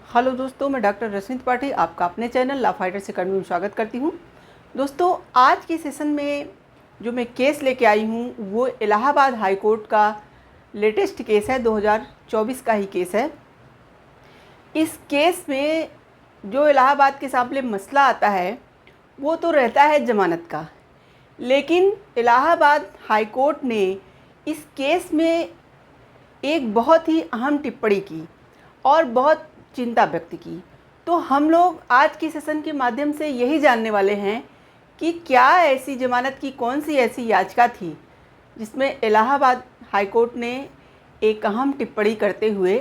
Hello दोस्तों, मैं doctor रश्मि त्रिपाठी आपका अपने चैनल लॉ फाइटर्स अकेडमी में स्वागत करती हूँ। दोस्तों, आज के सेशन में जो मैं केस लेके आई हूँ वो इलाहाबाद हाई कोर्ट का लेटेस्ट केस है, 2024 का ही केस है। इस केस में जो इलाहाबाद के सामने मसला आता है वो तो रहता है ज़मानत का, लेकिन इलाहाबाद हाई कोर्ट ने इस केस में एक बहुत ही अहम टिप्पणी की और बहुत चिंता व्यक्त की। तो हम लोग आज के सेशन के माध्यम से यही जानने वाले हैं कि क्या ऐसी ज़मानत की कौन सी ऐसी याचिका थी जिसमें इलाहाबाद हाई कोर्ट ने एक अहम टिप्पणी करते हुए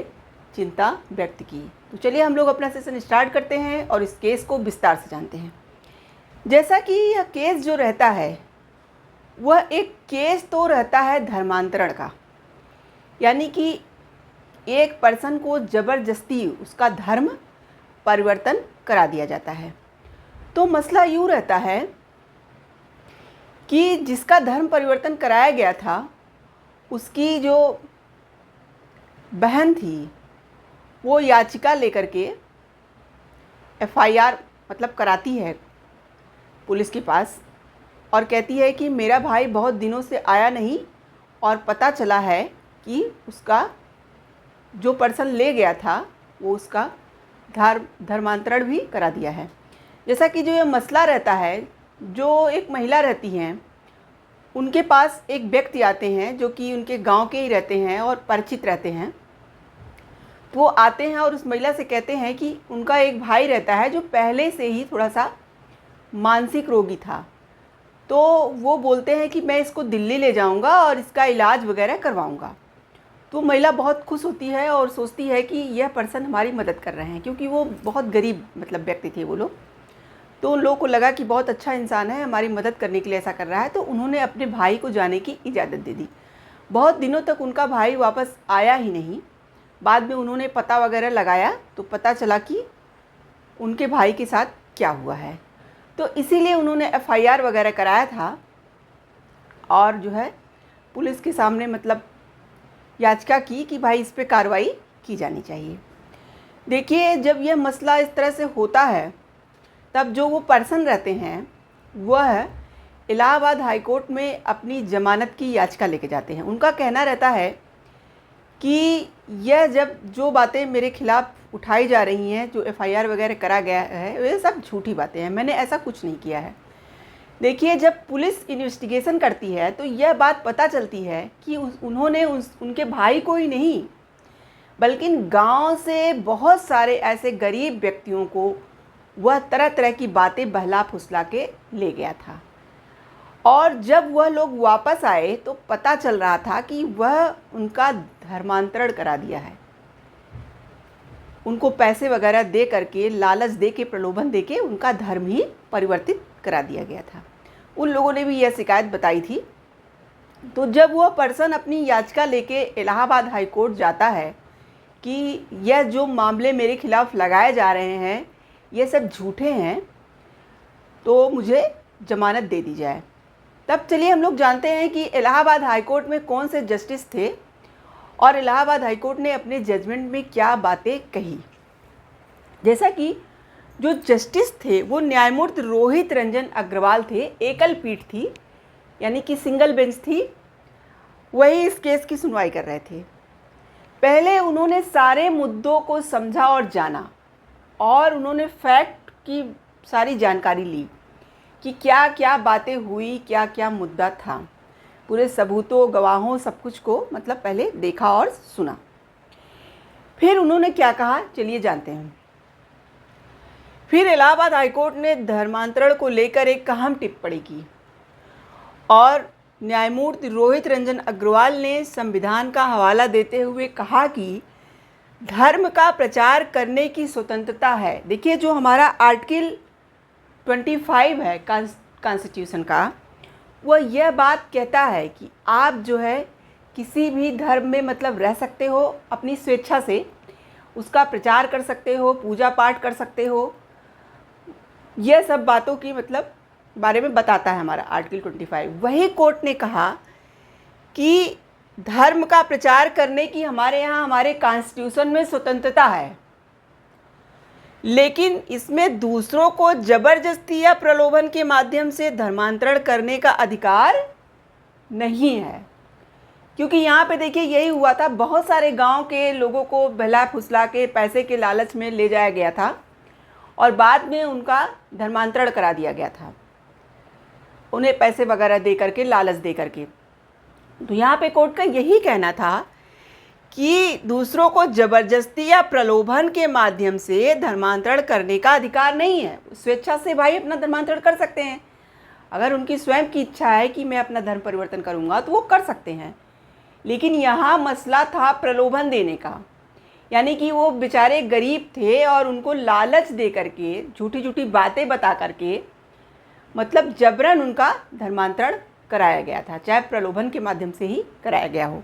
चिंता व्यक्त की। तो चलिए हम लोग अपना सेशन स्टार्ट करते हैं और इस केस को विस्तार से जानते हैं। जैसा कि यह केस जो रहता है वह एक केस तो रहता है धर्मांतरण का, यानी कि एक पर्सन को ज़बरदस्ती उसका धर्म परिवर्तन करा दिया जाता है। तो मसला यूँ रहता है कि जिसका धर्म परिवर्तन कराया गया था उसकी जो बहन थी वो याचिका लेकर के एफआईआर मतलब कराती है पुलिस के पास और कहती है कि मेरा भाई बहुत दिनों से आया नहीं और पता चला है कि उसका जो पर्सन ले गया था वो उसका धर्मांतरण भी करा दिया है। जैसा कि जो ये मसला रहता है, जो एक महिला रहती हैं उनके पास एक व्यक्ति आते हैं जो कि उनके गांव के ही रहते हैं और परिचित रहते हैं। तो वो आते हैं और उस महिला से कहते हैं कि उनका एक भाई रहता है जो पहले से ही थोड़ा सा मानसिक रोगी था। तो वो बोलते हैं कि मैं इसको दिल्ली ले जाऊंगा और इसका इलाज वगैरह करवाऊंगा। तो महिला बहुत खुश होती है और सोचती है कि यह पर्सन हमारी मदद कर रहे हैं, क्योंकि वो बहुत गरीब मतलब व्यक्ति थे वो लोग। तो उन लोगों को लगा कि बहुत अच्छा इंसान है, हमारी मदद करने के लिए ऐसा कर रहा है। तो उन्होंने अपने भाई को जाने की इजाज़त दे दी। बहुत दिनों तक उनका भाई वापस आया ही नहीं। बाद में उन्होंने पता वगैरह लगाया तो पता चला कि उनके भाई के साथ क्या हुआ है। तो इसीलिए उन्होंने एफआईआर वगैरह कराया था और जो है पुलिस के सामने मतलब याचिका की कि भाई इस पे कार्रवाई की जानी चाहिए। देखिए, जब यह मसला इस तरह से होता है तब जो वो पर्सन रहते हैं वह इलाहाबाद हाई कोर्ट में अपनी ज़मानत की याचिका लेके जाते हैं। उनका कहना रहता है कि यह जब जो बातें मेरे खिलाफ़ उठाई जा रही हैं, जो एफआईआर वगैरह करा गया है, वे सब झूठी बातें हैं, मैंने ऐसा कुछ नहीं किया है। देखिए, जब पुलिस इन्वेस्टिगेशन करती है तो यह बात पता चलती है कि उन्होंने उनके भाई को ही नहीं बल्कि गांव से बहुत सारे ऐसे गरीब व्यक्तियों को वह तरह तरह की बातें बहला फुसला के ले गया था। और जब वह लोग वापस आए तो पता चल रहा था कि वह उनका धर्मांतरण करा दिया है। उनको पैसे वगैरह दे करके, लालच दे के, प्रलोभन दे के उनका धर्म ही परिवर्तित करा दिया गया था। उन लोगों ने भी यह शिकायत बताई थी। तो जब वह पर्सन अपनी याचिका लेके इलाहाबाद हाई कोर्ट जाता है कि यह जो मामले मेरे खिलाफ़ लगाए जा रहे हैं ये सब झूठे हैं, तो मुझे ज़मानत दे दी जाए। तब चलिए हम लोग जानते हैं कि इलाहाबाद हाई कोर्ट में कौन से जस्टिस थे और इलाहाबाद हाई कोर्ट ने अपने जजमेंट में क्या बातें कही। जैसा कि जो जस्टिस थे वो न्यायमूर्ति रोहित रंजन अग्रवाल थे। एकल पीठ थी, यानी कि सिंगल बेंच थी, वही इस केस की सुनवाई कर रहे थे। पहले उन्होंने सारे मुद्दों को समझा और जाना और उन्होंने फैक्ट की सारी जानकारी ली कि क्या क्या बातें हुई, क्या क्या मुद्दा था। पूरे सबूतों, गवाहों, सब कुछ को मतलब पहले देखा और सुना। फिर उन्होंने क्या कहा, चलिए जानते हैं। फिर इलाहाबाद हाईकोर्ट ने धर्मांतरण को लेकर एक अहम टिप्पणी की और न्यायमूर्ति रोहित रंजन अग्रवाल ने संविधान का हवाला देते हुए कहा कि धर्म का प्रचार करने की स्वतंत्रता है। देखिए, जो हमारा आर्टिकल 25 है कॉन्स्टिट्यूशन का, वह यह बात कहता है कि आप जो है किसी भी धर्म में मतलब रह सकते हो, अपनी स्वेच्छा से उसका प्रचार कर सकते हो, पूजा पाठ कर सकते हो। यह सब बातों की मतलब बारे में बताता है हमारा आर्टिकल 25। वही कोर्ट ने कहा कि धर्म का प्रचार करने की हमारे यहाँ हमारे कॉन्स्टिट्यूशन में स्वतंत्रता है। लेकिन इसमें दूसरों को जबरदस्ती या प्रलोभन के माध्यम से धर्मांतरण करने का अधिकार नहीं है। क्योंकि यहाँ पे देखिए यही हुआ था, बहुत सारे गांव के लोगों को बहला फुसला के पैसे के लालच में ले जाया गया था और बाद में उनका धर्मांतरण करा दिया गया था, उन्हें पैसे वगैरह दे करके, लालच दे करके। तो यहाँ पे कोर्ट का यही कहना था कि दूसरों को जबरदस्ती या प्रलोभन के माध्यम से धर्मांतरण करने का अधिकार नहीं है। स्वेच्छा से भाई अपना धर्मांतरण कर सकते हैं, अगर उनकी स्वयं की इच्छा है कि मैं अपना धर्म परिवर्तन करूँगा तो वो कर सकते हैं। लेकिन यहाँ मसला था प्रलोभन देने का, यानी कि वो बेचारे गरीब थे और उनको लालच दे करके, झूठी झूठी बातें बता करके, मतलब जबरन उनका धर्मांतरण कराया गया था, चाहे प्रलोभन के माध्यम से ही कराया गया हो।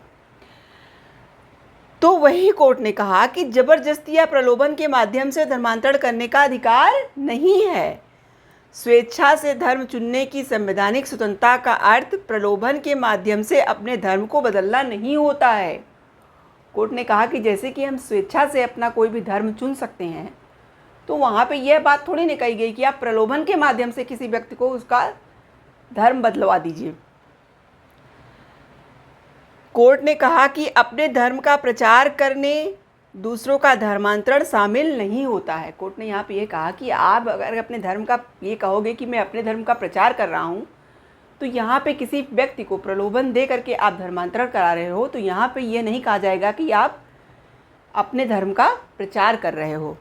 तो वही कोर्ट ने कहा कि जबरदस्ती या प्रलोभन के माध्यम से धर्मांतरण करने का अधिकार नहीं है। स्वेच्छा से धर्म चुनने की संवैधानिक स्वतंत्रता का अर्थ प्रलोभन के माध्यम से अपने धर्म को बदलना नहीं होता है। कोर्ट ने कहा कि जैसे कि हम स्वेच्छा से अपना कोई भी धर्म चुन सकते हैं, तो वहाँ पे यह बात थोड़ी नहीं कही गई कि आप प्रलोभन के माध्यम से किसी व्यक्ति को उसका धर्म बदलवा दीजिए। कोर्ट ने कहा कि अपने धर्म का प्रचार करने दूसरों का धर्मांतरण शामिल नहीं होता है। कोर्ट ने यहाँ पे ये कहा कि आप अगर अपने धर्म का ये कहोगे कि मैं अपने धर्म का प्रचार कर रहा हूँ, तो यहाँ पे किसी व्यक्ति को प्रलोभन दे करके आप धर्मांतरण करा रहे हो, तो यहाँ पे ये नहीं कहा जाएगा कि आप अपने धर्म का प्रचार कर रहे हो।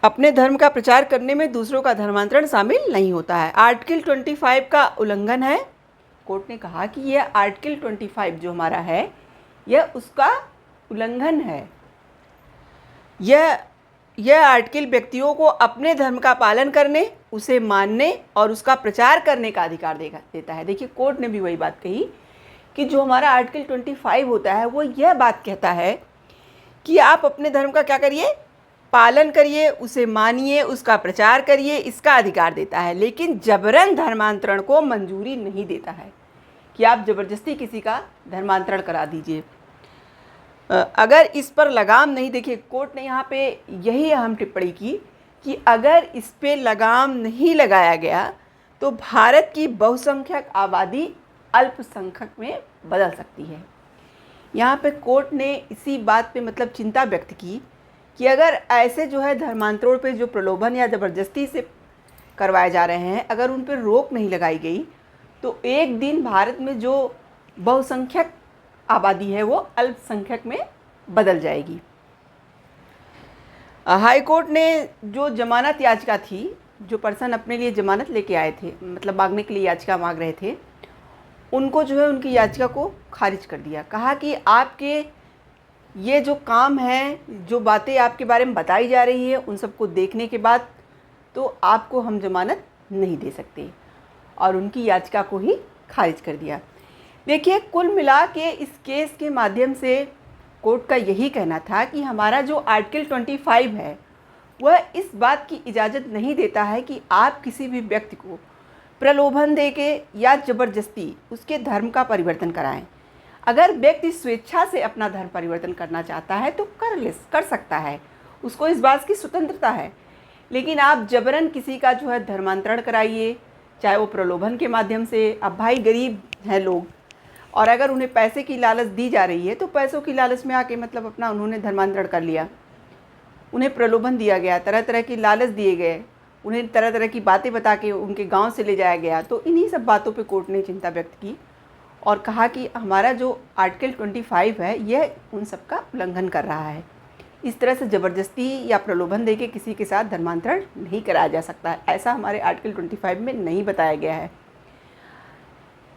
अपने धर्म का प्रचार करने में दूसरों का धर्मांतरण शामिल नहीं होता है। आर्टिकल 25 का उल्लंघन है। कोर्ट ने कहा कि यह आर्टिकल 25 जो हमारा है, यह उसका उल्लंघन है। यह आर्टिकल व्यक्तियों को अपने धर्म का पालन करने, उसे मानने और उसका प्रचार करने का अधिकार देता है। देखिए कोर्ट ने भी वही बात कही कि जो हमारा आर्टिकल 25 होता है, वो यह बात कहता है कि आप अपने धर्म का क्या करिए, पालन करिए, उसे मानिए, उसका प्रचार करिए, इसका अधिकार देता है। लेकिन जबरन धर्मांतरण को मंजूरी नहीं देता है कि आप ज़बरदस्ती किसी का धर्मांतरण करा दीजिए। अगर इस पर लगाम नहीं, देखिए कोर्ट ने यहाँ पे यही अहम टिप्पणी की कि अगर इस पे लगाम नहीं लगाया गया तो भारत की बहुसंख्यक आबादी अल्पसंख्यक में बदल सकती है। यहाँ पे कोर्ट ने इसी बात पे मतलब चिंता व्यक्त की कि अगर ऐसे जो है धर्मांतरण पे जो प्रलोभन या ज़बरदस्ती से करवाए जा रहे हैं, अगर उन पर रोक नहीं लगाई गई तो एक दिन भारत में जो बहुसंख्यक आबादी है वो अल्पसंख्यक में बदल जाएगी। हाई कोर्ट ने जो जमानत याचिका थी, जो पर्सन अपने लिए जमानत लेके आए थे, मतलब मांगने के लिए याचिका मांग रहे थे, उनको जो है उनकी याचिका को खारिज कर दिया। कहा कि आपके ये जो काम है, जो बातें आपके बारे में बताई जा रही है, उन सबको देखने के बाद तो आपको हम जमानत नहीं दे सकते, और उनकी याचिका को ही खारिज कर दिया। देखिए कुल मिला के इस केस के माध्यम से कोर्ट का यही कहना था कि हमारा जो आर्टिकल 25 है वह इस बात की इजाज़त नहीं देता है कि आप किसी भी व्यक्ति को प्रलोभन देके या ज़बरदस्ती उसके धर्म का परिवर्तन कराएं। अगर व्यक्ति स्वेच्छा से अपना धर्म परिवर्तन करना चाहता है तो कर सकता है, उसको इस बात की स्वतंत्रता है। लेकिन आप जबरन किसी का जो है धर्मांतरण कराइए, चाहे वो प्रलोभन के माध्यम से। अब भाई गरीब हैं लोग, और अगर उन्हें पैसे की लालच दी जा रही है तो पैसों की लालच में आके मतलब अपना उन्होंने धर्मांतरण कर लिया, उन्हें प्रलोभन दिया गया, तरह तरह की लालच दिए गए, उन्हें तरह तरह की बातें बता के उनके गांव से ले जाया गया। तो इन्हीं सब बातों पे कोर्ट ने चिंता व्यक्त की और कहा कि हमारा जो आर्टिकल 25 है यह उन सब का उल्लंघन कर रहा है। इस तरह से ज़बरदस्ती या प्रलोभन देके किसी के साथ धर्मांतरण नहीं कराया जा सकता है, ऐसा हमारे आर्टिकल 25 में नहीं बताया गया है।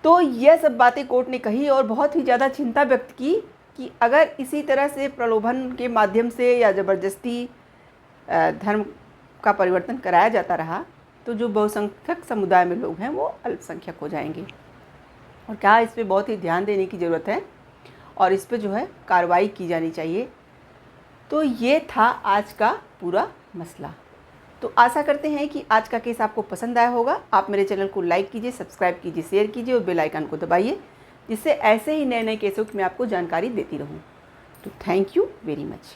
तो यह सब बातें कोर्ट ने कही और बहुत ही ज़्यादा चिंता व्यक्त की कि अगर इसी तरह से प्रलोभन के माध्यम से या ज़बरदस्ती धर्म का परिवर्तन कराया जाता रहा तो जो बहुसंख्यक समुदाय में लोग हैं वो अल्पसंख्यक हो जाएंगे। और क्या इस पे बहुत ही ध्यान देने की ज़रूरत है और इस पे जो है कार्रवाई की जानी चाहिए। तो ये था आज का पूरा मसला। तो आशा करते हैं कि आज का केस आपको पसंद आया होगा। आप मेरे चैनल को लाइक कीजिए, सब्सक्राइब कीजिए, शेयर कीजिए और बेल आइकन को दबाइए, जिससे ऐसे ही नए नए केसों की मैं आपको जानकारी देती रहूं। तो थैंक यू वेरी मच।